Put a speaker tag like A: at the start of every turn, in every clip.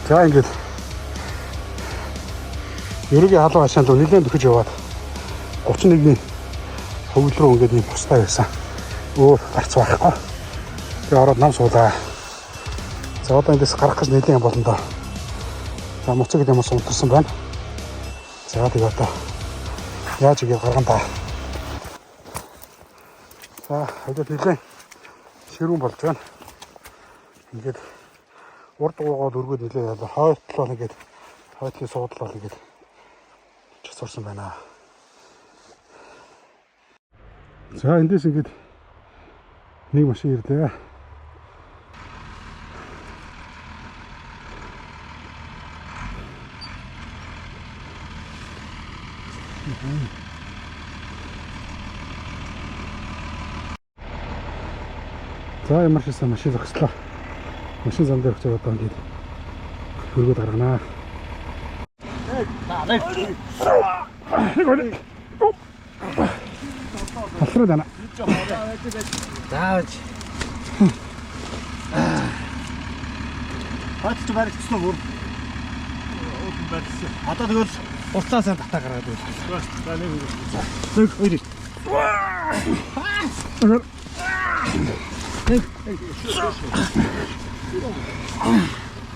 A: За ингээд ерөөгийн халуун хашаанд нэлээд дөхөж яваад 31-ний хөвөл рүү ингээд ийм бустай байсан. Өөр гарц байхгүй. Тэгээ ороод нам суулаа. За одоо эндээс гарах гэж нэлээд болно доо. За моцог юм ус унтарсан байна. За тэгээ одоо яаж игээд гаргана та. За хойдоо нэлээд ширүүн болж байна. Ингээд урд угаагаад өргөд нэлээд хойтлол ингээд хойтлын суудлал ингээд чацурсан байна. За эндээс ингээд нэг машин ирлээ. За ямар ч юм машин зогслоо. Машин зам дээр очиж одоо ингээд хөргөд гарганаа. Хасраа дана.
B: Зааж. Хатч баригдсан уу? Өөд барьсан. Одоо тэгвэл уцаасаа татаа гаргаад байл. За нэг хоёр.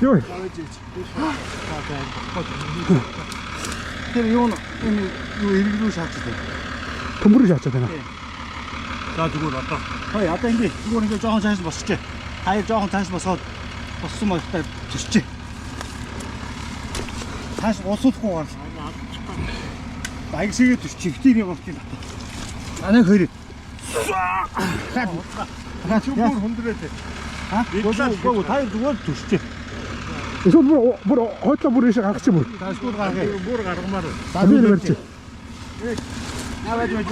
A: Йой.
B: Тэр юу иргэлгүй шаачдаг.
A: Төмөр шаачаад байна.
B: За зүгээр одоо. Хой одоо ингэ зүгээр ингэ жоохон цааш босчих. Хаяа жоохон цааш босоод боссон маятай төсчээ. Цааш босуулахгүй гар. Байгсгээ төсчих. Хитийн юм болчих. Анаа хоёр. Хаа ч бүр хүндрээтэй. Ха? Гоо таа зүгээр төсчээ.
A: Эсвэл бүр хойтлоо бүр ийшээ гаргачих бүр.
B: Таашгүй гаргая. Бүр гаргамаар.
A: За би барьчих.
B: Наваад байж.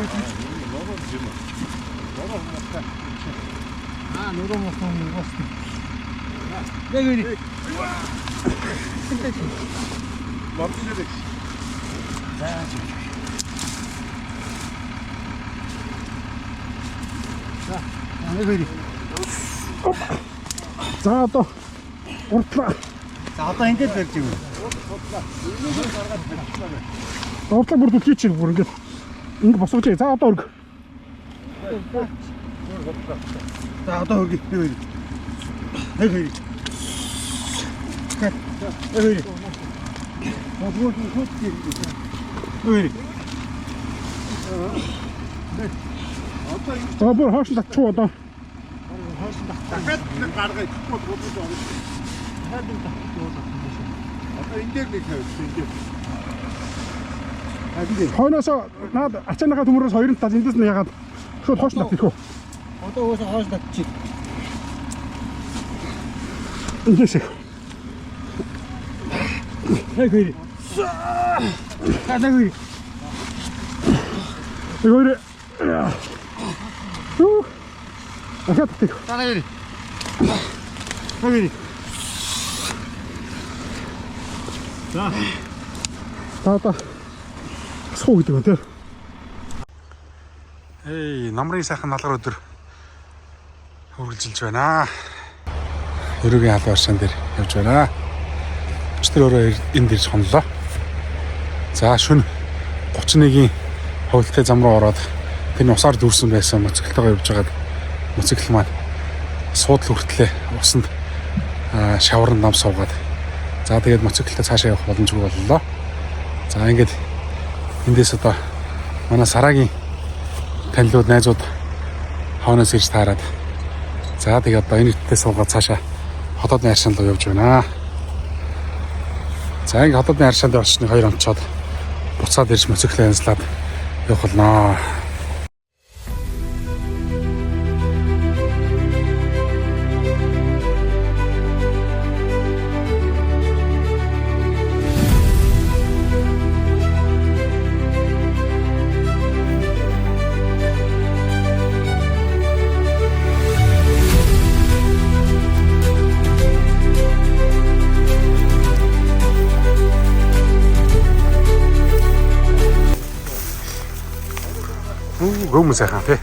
B: Нуруу мосон нугас. Дэгэри.
A: Мартчихээ.
B: За, дэгэри.
A: За одоо уртлаа.
B: За одоо ингэж барьж юм.
A: Уртлаа бүр түлхий чинь бүр ингээд ингэ босгож. За одоо өрг.
B: За одоо өргөе. Дэгэри. Дэгэри. Моггүй хот гэр. Дэгэри.
A: За бүр хоош татчих одоо.
B: Дахиад нэг гаргая. Бодож байна. Хадын татчих. Одоо энэ дээр нэг тавьчих. Энд.
A: Хойноос наад ачааныхаа төмөрөөс хоёрын тал эндээс нь ягаад шууд хоош татчих хөө.
B: Одоо уусаа хоош татчих.
A: Эндээс.
B: Дэгэри. Дэгэри.
A: Дэгэри. Ахад татчих.
B: Дэгэри. Дэгэри. За.
A: Та суу гэдэг нь тийм. Намрын сайхан налгар өдөр хөргөлжилж байна. Ерөөгийн халуун аршаан дээр явж байна. Өчтөр өөрөө энд ирж хонлоо. За шөнө 31-ийн хөвөлтэй зам руу ороод тэр усаар дүүрсэн байсан моциколтойгоо явж байгаад моцикл маань суудлын хүртлээ усанд шаврын нам суугаад. За тэгээд моциколтой цаашаа явах боломжгүй боллоо. За ингээд эндээс одоо манай Сарагийн танилуд найзууд хойноос ирж таарад. За тэгээд одоо энэ хөтөлбөртөө суугаад цаашаа хотоодны аршаан руу явж байна. За ингээд хотоодны аршаанд очсны 2 онцоод буцаад ирж моциклээ янзлаад явах болно. Гүм сайхан тий.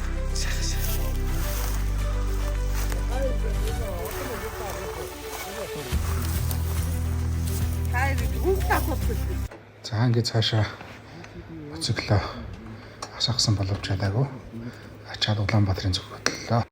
A: За ингээд цаашаа моциклоо асгасан боловч чадаагүй. Ачаад Улаанбаатарын зөв